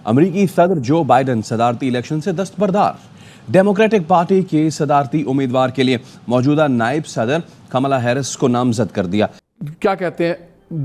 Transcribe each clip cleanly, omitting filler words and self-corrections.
अमेरिकी सदर Joe Biden सदारती election से दस्तबरदार। डेमोक्रेटिक पार्टी के सदारती उम्मीदवार के लिए मौजूदा नायब सदर कमला हैरिस को नामजद कर दिया। क्या कहते हैं,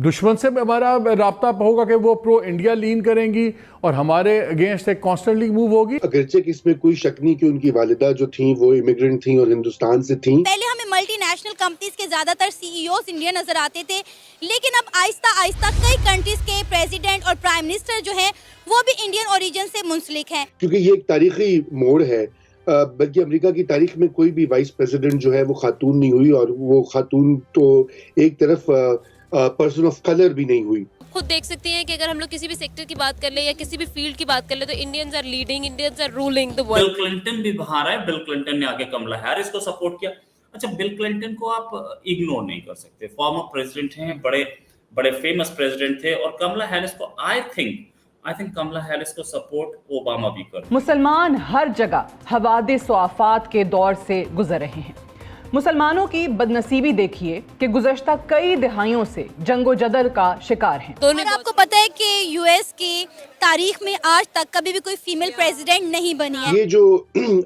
दुश्मन से हमारा राब्ता होगा कि वो प्रो इंडिया लीन करेंगी और हमारे अगेंस्ट एक कॉन्स्टेंटली मूव होगी। अगरचे कि इसमें कोई शक नहीं कि उनकी वालिदा जो थी वो इमिग्रेंट थी और हिंदुस्तान से थी। पहले हमें मल्टीनेशनल कंपनीज के ज्यादातर सीईओज इंडिया नजर आते थे, लेकिन अब आहिस्ता आहिस्ता कई कंट्रीज के प्रेसिडेंट और प्राइम मिनिस्टर जो है वो भी इंडियन ओरिजिन से मुंसलिक हैं। क्योंकि ये एक तारीखी मोड़ है, बल्कि अमेरिका की तारीख में कोई भी वाइस प्रेसिडेंट जो है वो खातून नहीं हुई, और वो खातून तो एक तरफ पर्सन ऑफ कलर भी नहीं हुई। खुद देख सकते हैं कि अगर हम लोग किसी भी सेक्टर की बात कर ले या किसी भी फील्ड की बात कर ले तो Indians are leading, Indians are ruling the world. Bill Clinton भी बाहर है, बिल क्लिंटन ने आगे कमला हैरिस को सपोर्ट किया। अच्छा, बिल क्लिंटन को आप इग्नोर नहीं कर सकते, फॉर्मर प्रेसिडेंट हैं, बड़े बड़े फेमस प्रेसिडेंट थे। और कमला हैरिस को आई थिंक कमला हैरिस को सपोर्ट ओबामा भी कर। मुसलमान हर जगह हवादिस व आफात के दौर से गुजर रहे हैं। मुसलमानों की बदनसीबी देखिए कि गुज़श्ता कई दिहाइयों से जंगो जदल का शिकार हैं। और आपको पता है कि यूएस की तारीख में आज तक कभी भी कोई फीमेल प्रेसिडेंट नहीं बनी है। ये जो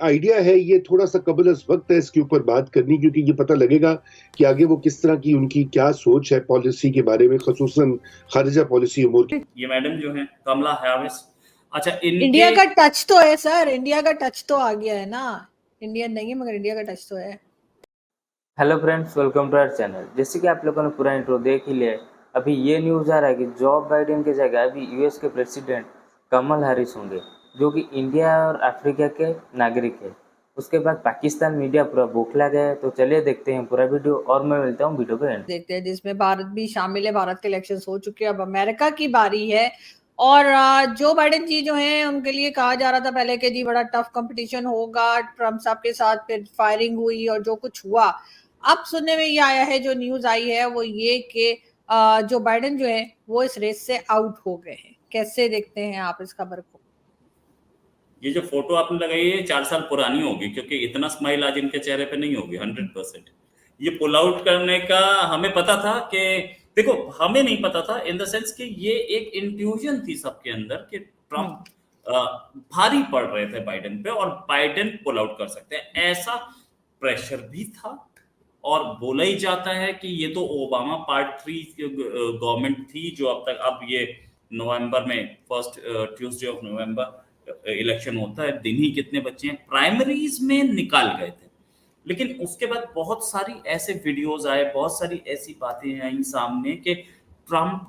आइडिया है ये थोड़ा सा कबल अज़ वक्त है इसके ऊपर बात करनी, क्योंकि ये पता लगेगा कि आगे वो किस तरह की उनकी क्या सोच है पॉलिसी के बारे में, खसूसन खारिजा पॉलिसी उमूर की। ये मैडम जो है कमला हैरिस, अच्छा इंडिया का टच तो है सर, इंडिया का टच तो आ गया है ना, इंडियन नहीं है मगर इंडिया का टच तो है। Hello friends, welcome to our channel. जैसे कि आप लोगों ने पूरा इंट्रो देख ही लिया है, अभी ये न्यूज़ आ रहा है कि जो बाइडेन की जगह अभी यूएस के प्रेसिडेंट कमल हैरिस होंगे, जो कि इंडिया और अफ्रीका के नागरिक है। उसके बाद पाकिस्तान मीडिया पूरा बौखला गया है। तो चलिए देखते हैं पूरा वीडियो और मैं मिलता हूँ वीडियो पे एंड। देखते हैं जिसमें भारत भी शामिल है। भारत के इलेक्शंस हो चुके हैं, अब अमेरिका की बारी है। और जो बाइडेन जी जो हैं उनके लिए कहा जा रहा था पहले कि जी बड़ा टफ कंपटीशन होगा ट्रम्प साहब के साथ, फिर फायरिंग हुई और जो कुछ हुआ। अब सुनने में ये आया है, जो न्यूज आई है वो ये कि जो बाइडेन जो है वो इस रेस से आउट हो गए हैं। कैसे देखते हैं आप इस खबर को? ये जो फोटो आपने लगाई है 4 साल पुरानी होगी, क्योंकि इतना स्माइल आज इनके चेहरे पे नहीं होगी 100%। ये पुल आउट करने का हमें पता था कि, देखो हमें नहीं पता था इन द सेंस कि ये एक इंट्यूजन थी सबके अंदर कि ट्रम्प भारी पड़ रहे थे बाइडेन पे और बाइडेन पुल आउट कर सकते हैं, ऐसा प्रेशर भी था। और बोला ही जाता है कि ये तो ओबामा पार्ट 3 गवर्नमेंट थी, जो अब ये नवंबर में first Tuesday of November election होता है, दिन ही कितने बच्चे हैं, प्राइमरीज में निकाल गए थे। लेकिन उसके बाद बहुत सारी ऐसे वीडियोस आए, बहुत सारी ऐसी बातें आई सामने कि ट्रम्प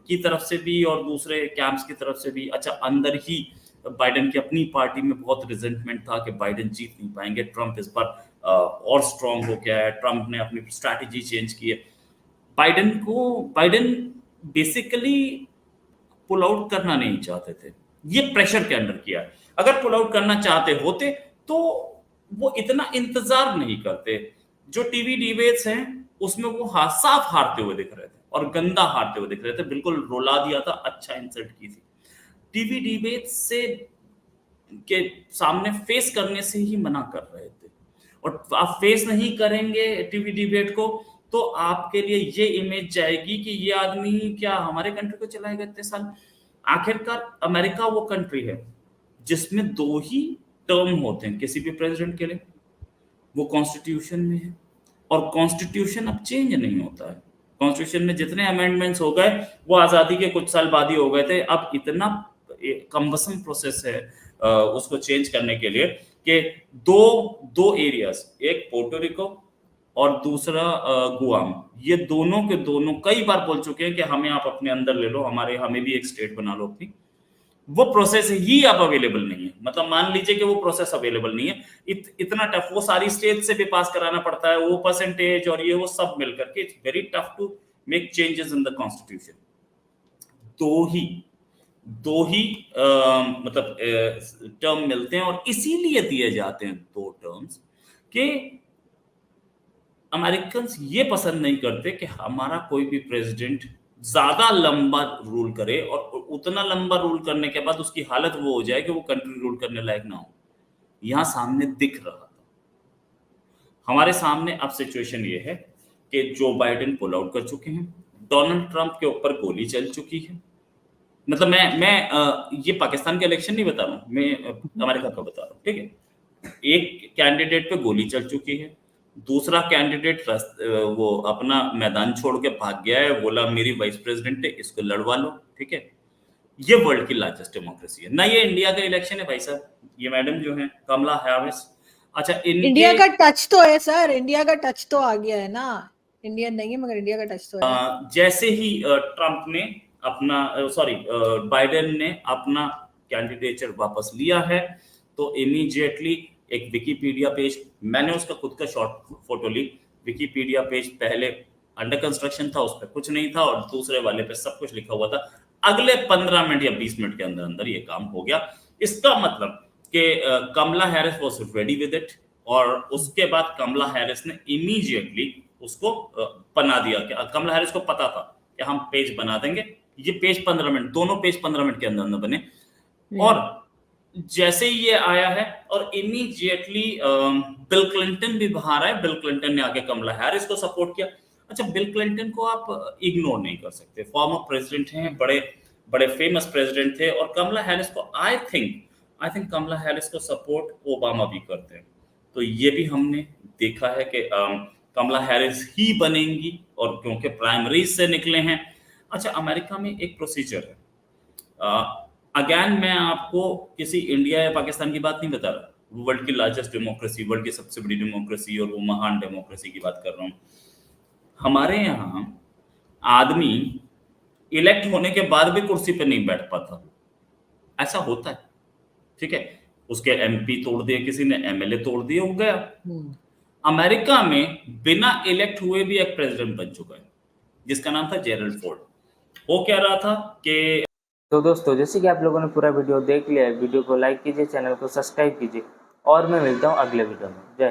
की तरफ से भी और दूसरे कैंप्स की तरफ से भी, अच्छा अंदर ही बाइडेन की अपनी पार्टी में बहुत रिजेंटमेंट था कि बाइडेन जीत नहीं पाएंगे, ट्रम्प इस बार और स्ट्रांग हो गया है, ट्रम्प ने अपनी स्ट्रैटेजी चेंज की है। बाइडेन बेसिकली पुल आउट करना नहीं चाहते थे, ये प्रेशर के अंडर किया। अगर पुल आउट करना चाहते होते तो वो इतना इंतजार नहीं करते। जो टीवी डिबेट्स हैं उसमें वो साफ हारते हुए दिख रहे थे और गंदा हारते हुए दिख रहे थे, बिल्कुल रुला दिया था, अच्छा इंसल्ट की थी। टीवी डिबेट्स से के सामने फेस करने से ही मना कर रहे थे, और आप फेस नहीं करेंगे टीवी डिबेट को तो आपके लिए ये इमेज जाएगी कि ये आदमी क्या हमारे कंट्री को चलाएगा इतने साल। आखिरकार अमेरिका वो कंट्री है जिसमें 2 ही टर्म होते हैं किसी भी प्रेसिडेंट के लिए, वो कॉन्स्टिट्यूशन में है, और कॉन्स्टिट्यूशन अब चेंज नहीं होता है। कॉन्स्टिट्यूशन में जितने अमेंडमेंट्स हो गए वो आजादी के कुछ साल बाद ही हो गए थे। अब इतना कम्बसम प्रोसेस है उसको चेंज करने के लिए कि दो एरियाज, एक पोर्टो रिको और दूसरा गुआम, ये दोनों के दोनों कई बार बोल चुके हैं कि हमें आप अपने अंदर ले लो, हमें भी एक स्टेट बना लो अपनी। वो प्रोसेस ही अब अवेलेबल नहीं है, मतलब मान लीजिए कि वो प्रोसेस अवेलेबल नहीं है। इतना टफ, वो सारी स्टेट से भी पास कराना पड़ता है, वो परसेंटेज और ये वो सब मिलकर के, it's very tough to make changes in the constitution. दो ही मतलब टर्म मिलते हैं, और इसीलिए दिए जाते हैं 2 टर्म्स कि अमेरिकन ये पसंद नहीं करते कि हमारा कोई भी प्रेसिडेंट ज्यादा लंबा रूल करे, और उतना लंबा रूल करने के बाद उसकी हालत वो हो जाए कि वो कंट्री रूल करने लायक ना हो। यहां सामने दिख रहा था, हमारे सामने अब सिचुएशन ये है कि जो बाइडेन पुल आउट कर चुके हैं, डोनाल्ड ट्रंप के ऊपर गोली चल चुकी है, मतलब ये पाकिस्तान के इलेक्शन नहीं बता रहा हूँ, मैं अमेरिका का बता रहा हूँ, ठीक है। एक कैंडिडेट पे गोली चल चुकी है, दूसरा कैंडिडेट वो अपना मैदान छोड़ के भाग गया है, बोला मेरी वाइस प्रेसिडेंट है, इसको लड़वा लो, ठीक है। ये वर्ल्ड की लार्जेस्ट डेमोक्रेसी है ना। ये इंडिया का इलेक्शन है भाई साहब। ये मैडम जो है कमला हैरिस, अच्छा इंडिया का टच तो है सर, इंडिया का टच तो आ गया है ना। इंडियन नहीं है मगर इंडिया का टच तो है। जैसे ही ट्रंप ने अपना बाइडेन ने अपना कैंडिडेचर वापस लिया है, तो इमीडिएटली एक विकिपीडिया पेज, मैंने उसका खुद का शॉर्ट फोटो ली। विकिपीडिया पेज पहले अंडर कंस्ट्रक्शन था, उस पर कुछ नहीं था, और दूसरे वाले पे सब कुछ लिखा हुआ था। अगले 15 मिनट या 20 मिनट के अंदर अंदर ये काम हो गया। इसका मतलब कि Kamala Harris was ready with it, और उसके बाद कमला हैरिस ने इमीडिएटली उसको बना दिया। कमला हैरिस को पता था कि हम पेज बना देंगे, ये पेज 15 मिनट, दोनों पेज 15 मिनट के अंदर अंदर बने। और जैसे ही ये आया है, और इमीडिएटली बिल क्लिंटन भी बाहर आए, बिल क्लिंटन ने आके कमला हैरिस को सपोर्ट किया। अच्छा, बिल क्लिंटन को आप इग्नोर नहीं कर सकते, फॉर्मर प्रेसिडेंट हैं, बड़े बड़े फेमस प्रेसिडेंट थे। और कमला हैरिस को आई थिंक कमला हैरिस को सपोर्ट ओबामा भी करते हैं। तो ये भी हमने देखा है कि कमला हैरिस ही बनेंगी, और क्योंकि प्राइमरीज से निकले हैं। अच्छा, अमेरिका में एक प्रोसीजर है। अगेन मैं आपको किसी इंडिया या पाकिस्तान की बात नहीं बता रहा, वर्ल्ड की लार्जेस्ट डेमोक्रेसी, वर्ल्ड की सबसे बड़ी डेमोक्रेसी और वो महान डेमोक्रेसी की बात कर रहा हूँ। हमारे यहाँ आदमी इलेक्ट होने के बाद भी कुर्सी पे नहीं बैठ पाता, ऐसा होता है, ठीक है। उसके एमपी तोड़ दिए किसी ने, एमएलए तोड़ दिए, हो गया। अमेरिका में बिना इलेक्ट हुए भी एक प्रेसिडेंट बन चुका है, जिसका नाम था जेरल्ड फोर्ड। वो कह रहा था कि तो दोस्तों, जैसे कि आप लोगों ने पूरा वीडियो देख लिया है, वीडियो को लाइक कीजिए, चैनल को सब्सक्राइब कीजिए, और मैं मिलता हूँ अगले वीडियो में। जय